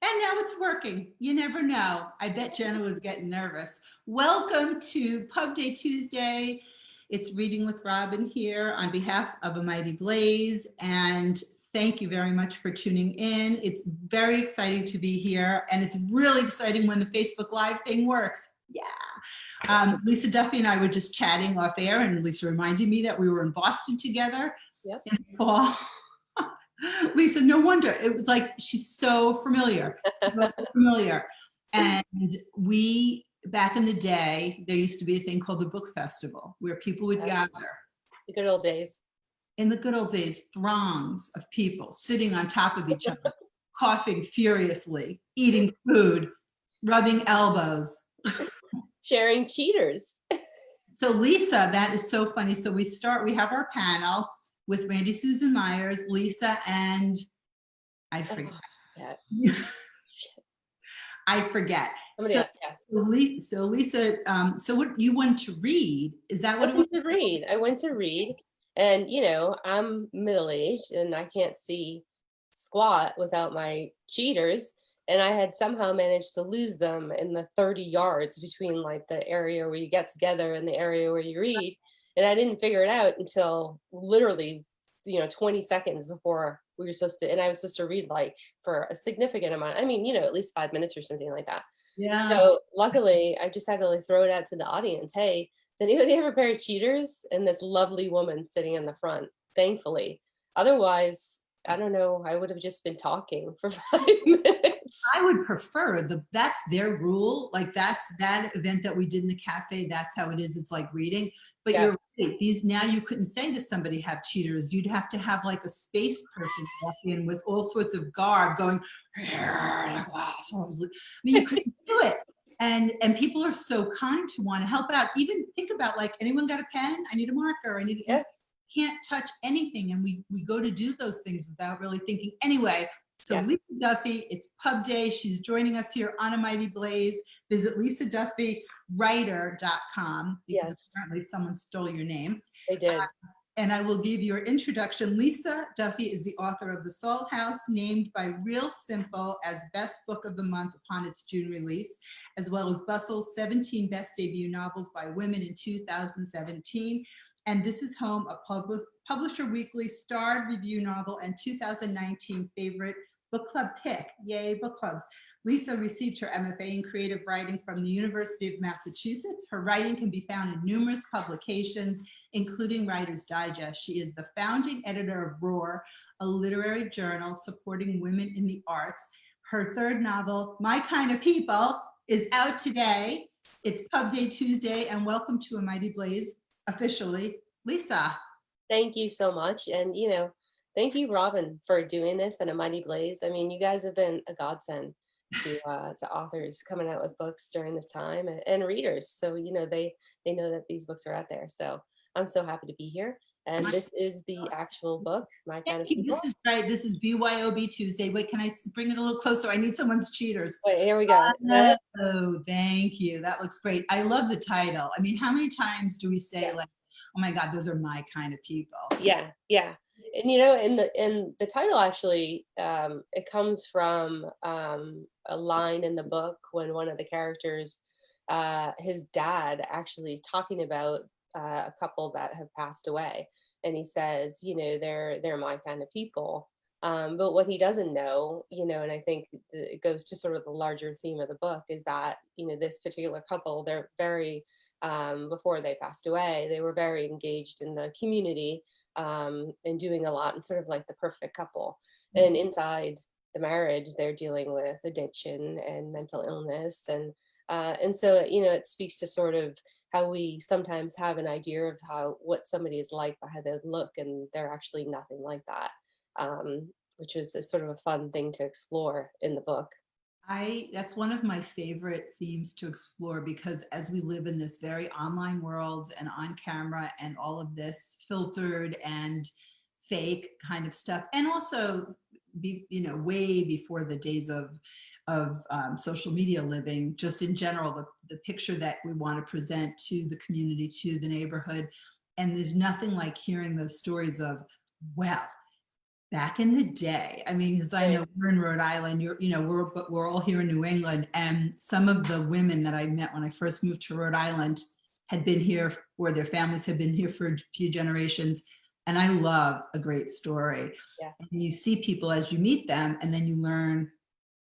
And now it's working. You never know. I bet Jenna was getting nervous. Welcome to Pub Day Tuesday. It's Reading with Robin here on behalf of A Mighty Blaze. And thank you very much for tuning in. It's very exciting to be here. And it's really exciting when the Facebook Live thing works. Yeah. Lisa Duffy and I were just chatting off air, and Lisa reminded me that we were in Boston together Yep. in the fall. Lisa, no wonder. It was like, she's so familiar, so familiar. And we, back in the day, there used to be a thing called the book festival where people would gather. The good old days. In the good old days, throngs of people sitting on top of each other, coughing furiously, eating food, rubbing elbows. Sharing cheaters. So Lisa, that is so funny. So we have our panel with Randy Susan Myers, Lisa, and I forget. Oh, yeah. I forget. Somebody So, else, yes. so Lisa, so what you want to read, is that what it was? I went to read, and I'm middle-aged and I can't see squat without my cheaters, and I had somehow managed to lose them in the 30 yards between like the area where you get together and the area where you read, and I didn't figure it out until literally 20 seconds before we were supposed to, and I was supposed to read like for a significant amount, I mean, at least 5 minutes or something like that. Yeah. So luckily I just had to like throw it out to the audience, hey, does anybody have a pair of cheaters? And this lovely woman sitting in the front, thankfully. Otherwise, I don't know, I would have just been talking for 5 minutes. I would prefer that's their rule. Like that's that event that we did in the cafe. That's how it is. It's like reading, but Yeah. you're right. These now you couldn't say to somebody have cheaters. You'd have to have like a space person walk in with all sorts of garb going, I mean, you couldn't do it. And people are so kind to want to help out. Even think about like, anyone got a pen? I need a marker. I need, Yeah. can't touch anything. And we go to do those things without really thinking. Anyway, so Yes. Lisa Duffy, it's Pub Day. She's joining us here on A Mighty Blaze. Visit lisaduffywriter.com because Yes. apparently someone stole your name. They did. And I will give your introduction. Lisa Duffy is the author of The Salt House, named by Real Simple as Best Book of the Month upon its June release, as well as Bustle's 17 Best Debut Novels by Women in 2017. And this is home of Publisher Weekly starred review novel and 2019 favorite book club pick. Yay, book clubs. Lisa received her MFA in creative writing from the University of Massachusetts. Her writing can be found in numerous publications, including Writer's Digest. She is the founding editor of Roar, a literary journal supporting women in the arts. Her third novel, My Kind of People, is out today. It's Pub Day Tuesday, and welcome to A Mighty Blaze, officially, Lisa. Thank you so much. And, thank you, Robin, for doing this and A Mighty Blaze. I mean, you guys have been a godsend to authors coming out with books during this time, and readers. So, they know that these books are out there. So I'm so happy to be here. And this is the actual book, My Kind of People. This is right. This is BYOB Tuesday. Wait, can I bring it a little closer? I need someone's cheaters. Wait, here we go. Oh, thank you. That looks great. I love the title. I mean, how many times do we say like, oh my God, those are my kind of people? Yeah, yeah. And in the title actually, it comes from a line in the book when one of the characters, his dad actually is talking about a couple that have passed away, and he says, they're my kind of people. But what he doesn't know, and I think it goes to sort of the larger theme of the book, is that this particular couple, they're very before they passed away, they were very engaged in the community, and doing a lot, and sort of like the perfect couple. And inside the marriage, they're dealing with addiction and mental illness, and so it speaks to sort of how we sometimes have an idea of what somebody is like by how they look, and they're actually nothing like that, which was a sort of a fun thing to explore in the book. That's one of my favorite themes to explore, because as we live in this very online world and on camera and all of this filtered and fake kind of stuff, and also way before the days of social media living, just in general, the picture that we want to present to the community, to the neighborhood. And there's nothing like hearing those stories of, well, Back in the day, I mean, because I Right. know we're in Rhode Island, but we're all here in New England, and some of the women that I met when I first moved to Rhode Island had been here, or their families had been here for a few generations, and I love a great story. Yeah. And you see people as you meet them, and then you learn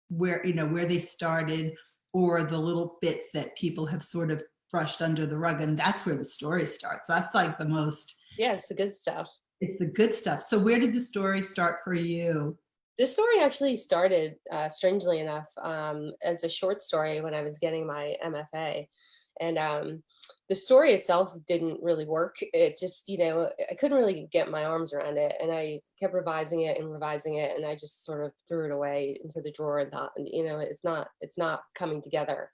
where they started, or the little bits that people have sort of brushed under the rug, and that's where the story starts. That's like the most, Yeah, it's the good stuff. it's the good stuff. So where did the story start for you? This story actually started, strangely enough, as a short story when I was getting my MFA. And the story itself didn't really work. It just, I couldn't really get my arms around it. And I kept revising it and revising it. And I just sort of threw it away into the drawer and thought, it's not coming together.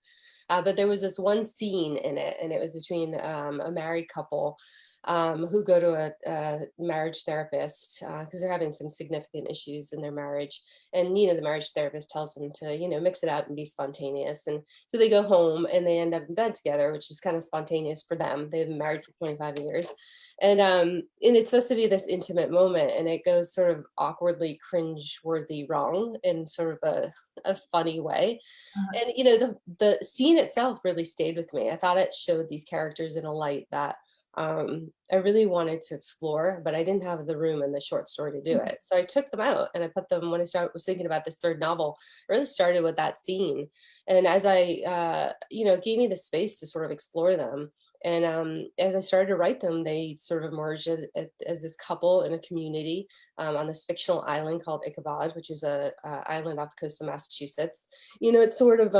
But there was this one scene in it, and it was between a married couple who go to a marriage therapist because they're having some significant issues in their marriage. And, the marriage therapist tells them to, mix it up and be spontaneous. And so they go home and they end up in bed together, which is kind of spontaneous for them. They've been married for 25 years. And it's supposed to be this intimate moment, and it goes sort of awkwardly cringe-worthy wrong in sort of a funny way. Uh, And the scene itself really stayed with me. I thought it showed these characters in a light that I really wanted to explore, but I didn't have the room in the short story to do it. So I took them out and I put them, when was thinking about this third novel, I really started with that scene. And as it gave me the space to sort of explore them. And as I started to write them, they sort of emerged as this couple in a community on this fictional island called Ichabod, which is a island off the coast of Massachusetts. It's sort of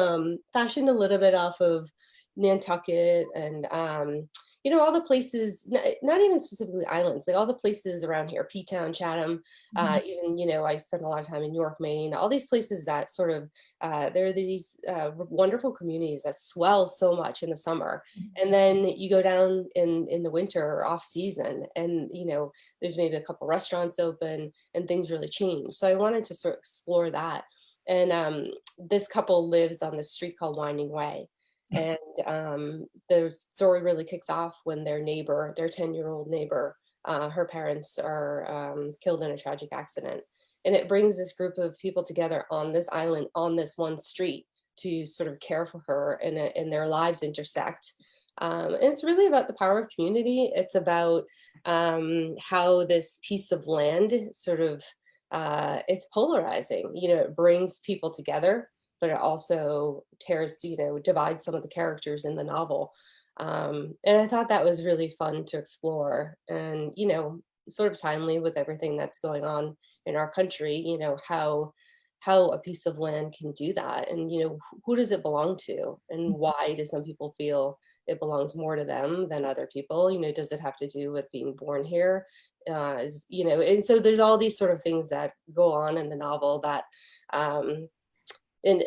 fashioned a little bit off of Nantucket and all the places, not even specifically islands, like all the places around here, P-Town, Chatham, mhm. even, I spent a lot of time in York, Maine, all these places that sort of, there are these wonderful communities that swell so much in the summer. And then you go down in the winter or off season and, there's maybe a couple restaurants open and things really change. So I wanted to sort of explore that. And this couple lives on this street called Winding Way. And the story really kicks off when their neighbor, their 10-year-old neighbor, her parents are killed in a tragic accident. And it brings this group of people together on this island, on this one street, to sort of care for her, and their lives intersect. And it's really about the power of community. It's about how this piece of land sort of, it's polarizing. It brings people together, but it also divides some of the characters in the novel. And I thought that was really fun to explore, and, sort of timely with everything that's going on in our country, how a piece of land can do that. And, who does it belong to? And why do some people feel it belongs more to them than other people? Does it have to do with being born here? And so there's all these sort of things that go on in the novel that, um, and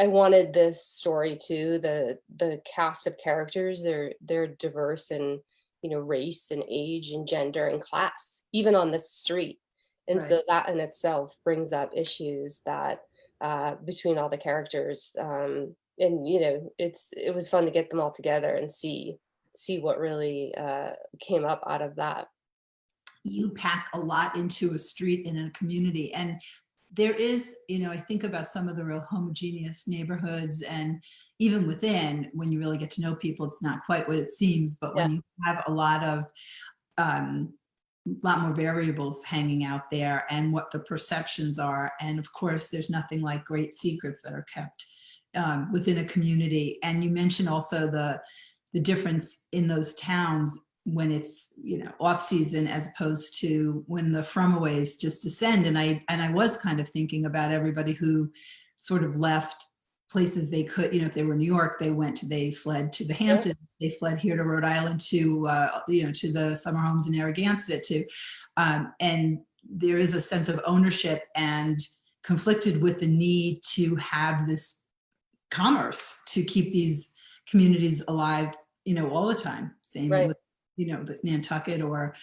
I wanted this story too, the cast of characters, they're diverse in race and age and gender and class, even on the street. And Right. so that in itself brings up issues that between all the characters, and it was fun to get them all together and see what really came up out of that. You pack a lot into a street in a community, and there is, I think about some of the real homogeneous neighborhoods, and even within, when you really get to know people, it's not quite what it seems, but Yeah. when you have um, lot more variables hanging out there, and what the perceptions are. And of course, there's nothing like great secrets that are kept within a community. And you mentioned also the difference in those towns when it's off season, as opposed to when the fromaways just descend. And I was kind of thinking about everybody who sort of left places they could, if they were in New York, they fled to the Yeah. Hamptons, they fled here to Rhode Island, to to the summer homes in Narragansett, and there is a sense of ownership, and conflicted with the need to have this commerce to keep these communities alive, all the time. Same Right. with, the Nantucket or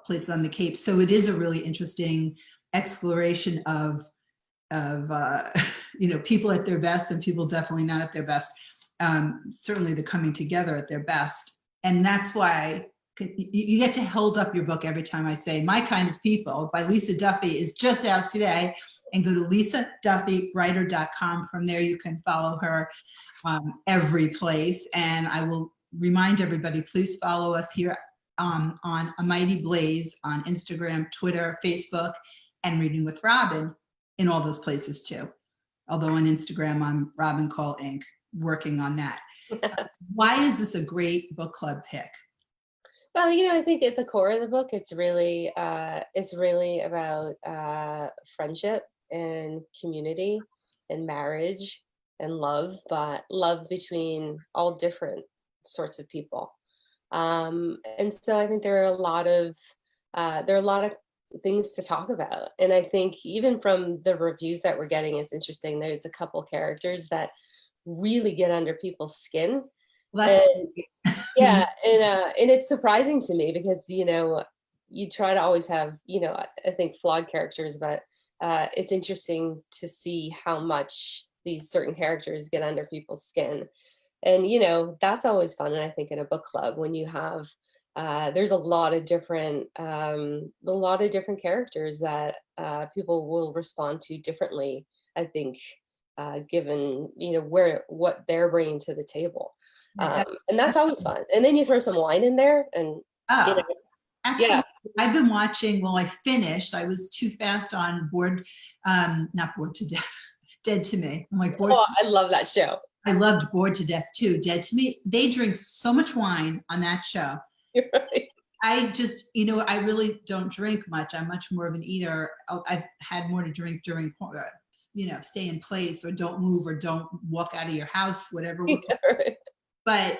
places on the Cape. So it is a really interesting exploration of people at their best, and people definitely not at their best. Certainly the coming together at their best. And that's why you get to hold up your book every time I say My Kind of People by Lisa Duffy is just out today, and go to lisaduffywriter.com. From there, you can follow her every place. And I will remind everybody, please follow us here on A Mighty Blaze on Instagram, Twitter, Facebook, and Reading with Robin in all those places too. Although on Instagram, I'm Robin Kall Inc., working on that. Why is this a great book club pick? Well, I think at the core of the book, it's really about friendship and community and marriage and love, but love between all different sorts of people. And so I think there are a lot of things to talk about. And I think even from the reviews that we're getting, it's interesting. There's a couple characters that really get under people's skin. Well, And yeah, and it's surprising to me because you try to always have I think flawed characters, but it's interesting to see how much these certain characters get under people's skin, and that's always fun. And I think in a book club when you have there's a lot of different characters that people will respond to differently. I think given what they're bringing to the table. And that's always fun. And then you throw some wine in there and, oh, actually, yeah. I've been watching, well, I finished, I was too fast on not Bored to Death, Dead to Me. I'm like, Oh, I love that show. I loved Bored to Death too, Dead to Me. They drink so much wine on that show. You're right. I just, I really don't drink much. I'm much more of an eater. I've had more to drink during, stay in place or don't move or don't walk out of your house, whatever. Yeah, right. But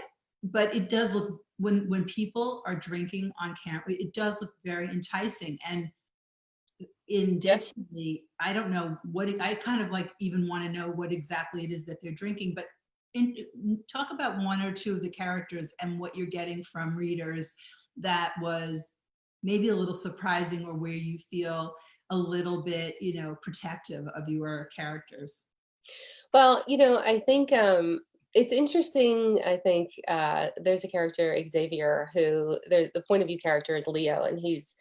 it does look, when people are drinking on camera, it does look very enticing. And in Dead to Me, I don't know I kind of like even want to know what exactly it is that they're drinking, but talk about one or two of the characters and what you're getting from readers that was maybe a little surprising, or where you feel a little bit, protective of your characters. Well, I think it's interesting. I think there's a character, Xavier, who the point of view character is Leo, and he's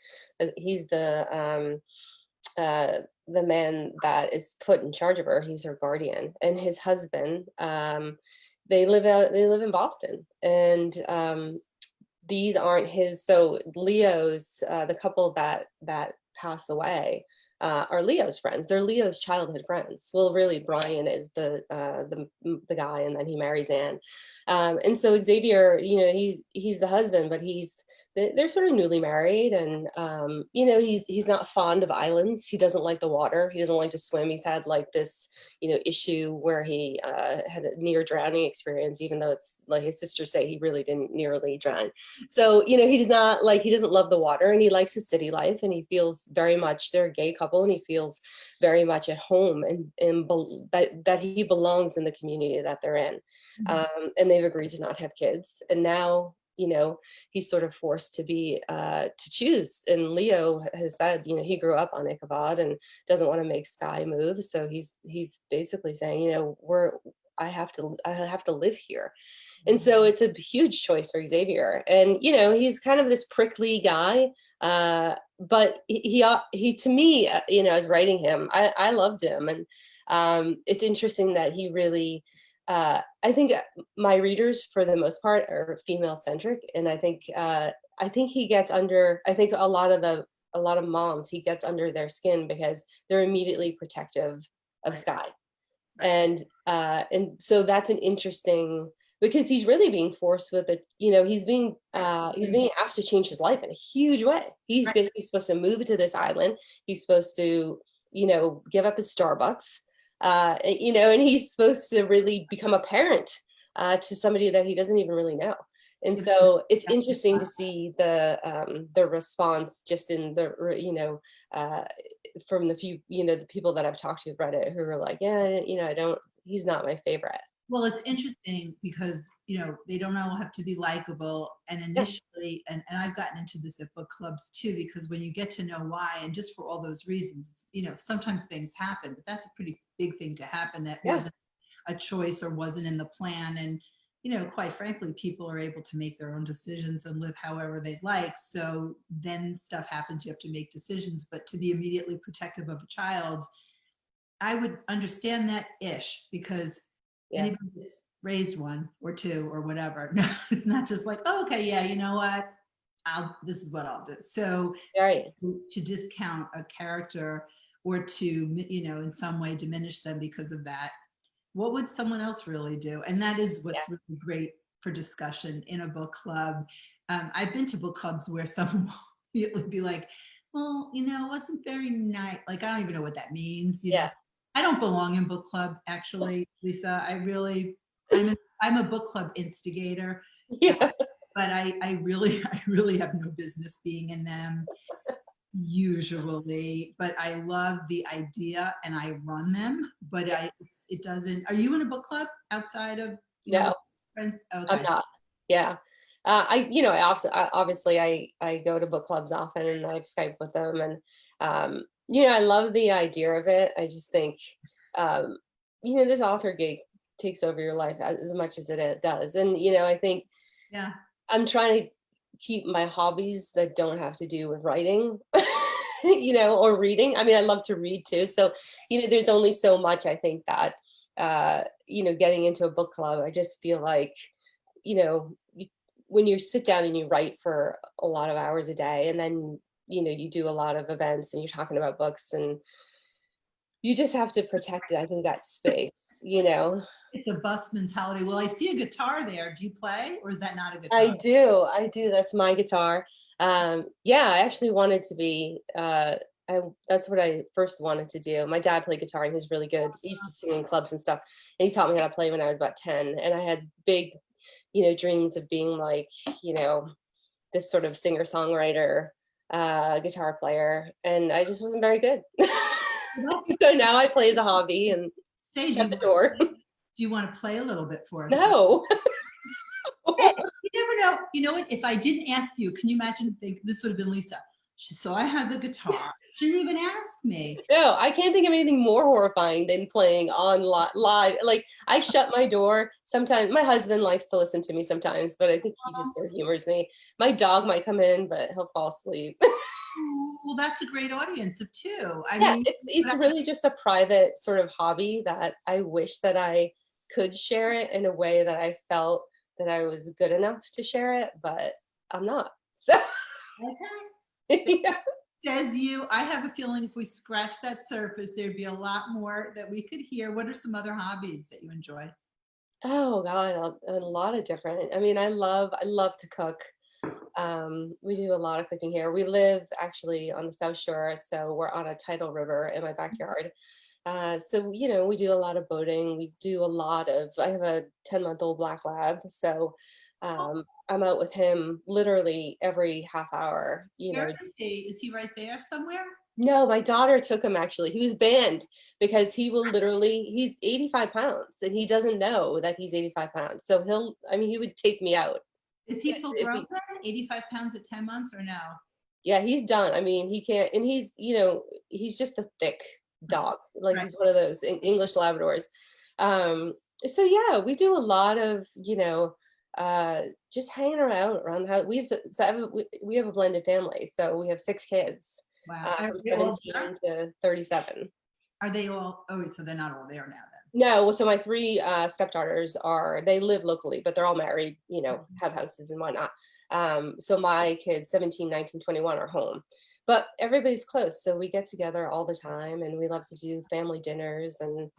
the man that is put in charge of her. He's her guardian, and his husband. They live in Boston, and these aren't his. So Leo's the couple that pass away are Leo's friends. They're Leo's childhood friends. Well, really, Brian is the guy, and then he marries Anne. And so Xavier, he's the husband, but they're sort of newly married, and he's not fond of islands. He doesn't like the water. He doesn't like to swim. He's had like this issue where he had a near drowning experience, even though it's like his sisters say he really didn't nearly drown. So he doesn't love the water, and he likes his city life, and he feels very much, they're a gay couple, and he feels very much at home and that he belongs in the community that they're in. And they've agreed to not have kids, and now he's sort of forced to choose. And Leo has said, he grew up on Ichabod and doesn't want to make sky move. So he's basically saying, I have to live here. And so it's a huge choice for Xavier. And, he's kind of this prickly guy. But he to me, as writing him, I loved him. And it's interesting that he really, I think my readers for the most part are female centric. And I think he gets under, I think a lot of moms, he gets under their skin because they're immediately protective of Sky. And so that's an interesting, because he's really being forced with it. He's being asked to change his life in a huge way. He's supposed to move to this island. He's supposed to, give up his Starbucks, and he's supposed to really become a parent to somebody that he doesn't even really know. And so it's interesting to see the response just in the, from the few, the people that I've talked to who've read it, who are like, yeah, he's not my favorite. Well, it's interesting because, they don't all have to be likable. And initially, and I've gotten into this at book clubs too, because when you get to know why, and just for all those reasons, sometimes things happen, but that's a pretty big thing to happen that wasn't a choice or wasn't in the plan. And, quite frankly, people are able to make their own decisions and live however they'd like. So then stuff happens, you have to make decisions, but to be immediately protective of a child, I would understand that ish, because Yeah. anybody that's raised one or two or whatever, it's not just like, oh, okay, yeah, you know what? This is what I'll do. So Right. to discount a character or to, in some way diminish them because of that, what would someone else really do? And that is what's really great for discussion in a book club. I've been to book clubs where someone will immediately be like, well, it wasn't very nice. Like, I don't even know what that means. Yeah. I don't belong in book club, actually, Lisa. I'm a book club instigator, Yeah. but I really, I really have no business being in them usually, but I love the idea and I run them, but it doesn't. Are you in a book club outside of, No, friends? I'm Okay. not. Yeah. Obviously I go to book clubs often and I've Skyped with them, and I love the idea of it. I just think, um, this author gig takes over your life as much as it does. And, I think Yeah. I'm trying to keep my hobbies that don't have to do with writing, or reading. I mean, I love to read too. So, there's only so much I think that, getting into a book club, I just feel like, when you sit down and you write for a lot of hours a day, and then, you do a lot of events and you're talking about books, and you just have to protect it. I think that space. It's a bus mentality. Well, I see a guitar there. Do you play, or is that not a I guitar? do. I do. That's my guitar. Yeah, I actually wanted to be. That's what I first wanted to do. My dad played guitar and he was really good. He used to sing in clubs and stuff. And he taught me how to play when I was about 10. And I had big, dreams of being like, this sort of singer-songwriter, guitar player. And I just wasn't very good. So now I play as a hobby and Say, shut the door. do you want to play a little bit for us? No. Hey, you never know. You know what? If I didn't ask you, can you imagine? Think this would have been Lisa. So I had the guitar. She didn't even ask me. No, I can't think of anything more horrifying than playing on live. Like, I shut my door sometimes. My husband likes to listen to me sometimes, but I think he just humors me. My dog might come in, but he'll fall asleep. Well, that's a great audience of two. I Yeah, mean, it's really just a private sort of hobby that I wish that I could share it in a way that I felt that I was good enough to share it, but I'm not. So okay. yeah. Says you. I have a feeling if we scratch that surface, there'd be a lot more that we could hear. What are some other hobbies that you enjoy? Oh God, a lot of different. I mean, I love to cook. We do a lot of cooking here. We live actually on the South Shore, so we're on a tidal river in my backyard. So, we do a lot of boating. We do a lot of, I have a 10-month-old black lab. So I'm out with him literally every half hour. Where is he? Is he right there somewhere? No, my daughter took him actually. He was banned because he's 85 pounds and he doesn't know that he's 85 pounds. So he would take me out. Is he full If grown then? 85 pounds at 10 months or no? Yeah, he's done. I mean, he can't, and he's just a thick dog. Like, Right. he's one of those English Labradors. Um, so yeah, we do a lot of, just hanging around the house. We have a blended family, so we have 6 kids, Wow. Are from they all 17 to 37. Are they all? Oh, so they're not all there now No, so my 3 stepdaughters they live locally, but they're all married, have houses and whatnot. So my kids, 17, 19, 21, are home. But everybody's close, so we get together all the time, and we love to do family dinners. And then.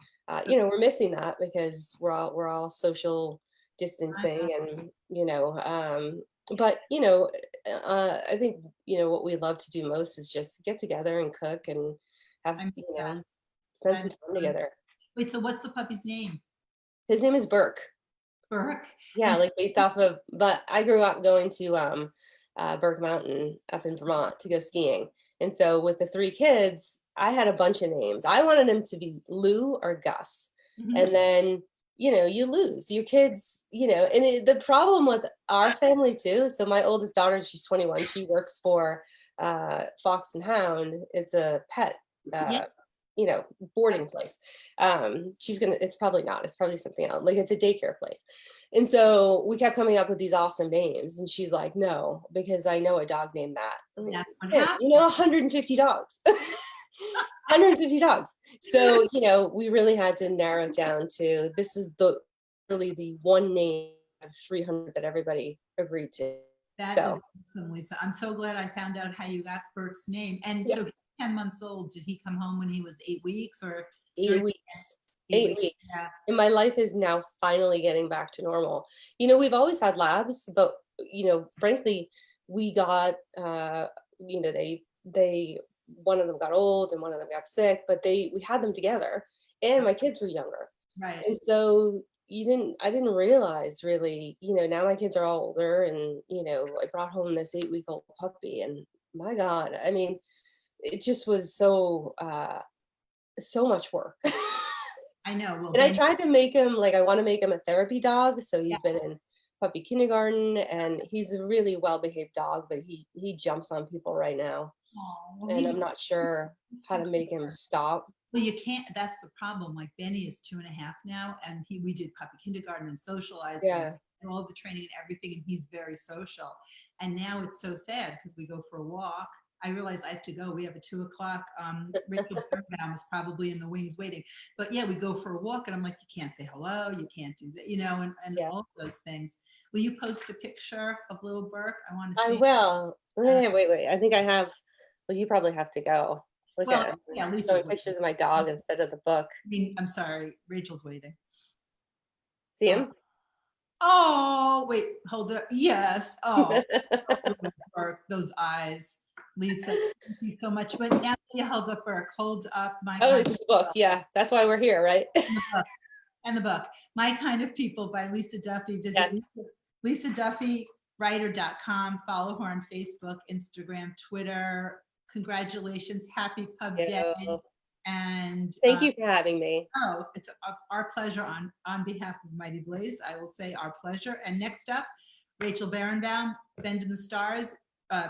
we're missing that because we're all social I distancing, and but I think what we love to do most is just get together and cook and have I'm spend that some is time fun. together. Wait, so what's the puppy's name? His name is Burke. Burke. Yeah, And like based off of, but I grew up going to Burke Mountain up in Vermont to go skiing. And so with the 3 kids, I had a bunch of names. I wanted him to be Lou or Gus. Mhm. And then, you lose your kids, and the problem with our family too. So my oldest daughter, she's 21. She works for Fox and Hound. It's a pet Yeah, boarding place. It's probably not, it's probably something else. Like it's a daycare place. And so we kept coming up with these awesome names. And she's like, no, because I know a dog named that. I'm like, That's what "Good, happened. 150 dogs. 150 dogs. So, we really had to narrow it down to this is really the one name of 300 that everybody agreed to. That is So, awesome, Lisa. I'm so glad I found out how you got Burke's name. And yeah, so he's 10 months old. Did he come home when he was 8 weeks or eight during weeks. 8 8 weeks? weeks. Yeah. And my life is now finally getting back to normal. We've always had labs, but frankly, we got they one of them got old and one of them got sick, but we had them together and my kids were younger. Right. And so I didn't realize really, now my kids are all older and, I brought home this 8-week-old puppy and my God, I mean, it just was so much work. I know. Well, And I Ben, tried to make him like I want to make him a therapy dog. So yeah. he's been in puppy kindergarten and he's a really well-behaved dog, but he jumps on people right now. Oh, well, And I'm not sure he's how so to make him cute. stop. Well, you can't, that's the problem. Like Benny is 2.5 now, and we did puppy kindergarten and socialized Yeah. and all the training and everything, and he's very social. And now it's so sad because we go for a walk. I realize I have to go. We have a 2 o'clock. Rachel Birnbaum is probably in the wings waiting. But yeah, we go for a walk, and I'm like, you can't say hello, you can't do that, and Yeah. all those things. Will you post a picture of little Burke? I want to I see. will. Wait. I think I have well, you probably have to go. Look Well, at it. yeah, Lisa's Showing waiting. pictures of my dog instead of the book. I'm sorry, Rachel's waiting. See him? Oh, wait, hold up. Yes. Oh, Burke, those eyes. Lisa, thank you so much. But now that you held up Burke, hold up my Oh, kind it's the book. Yeah, that's why we're here, right? and the book, My Kind of People by Lisa Duffy. Yes. Visit LisaDuffyWriter.com. Follow her on Facebook, Instagram, Twitter. Congratulations. Happy Pub Day. You. And Thank you for having me. oh, it's our pleasure on behalf of Mighty Blaze. I will say our pleasure. And next up, Rachel Barenbaum, Bend in the Stars,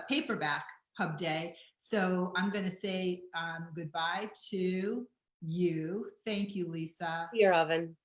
paperback Pub Day. So I'm going to say goodbye to you. Thank you, Lisa. You're Robin.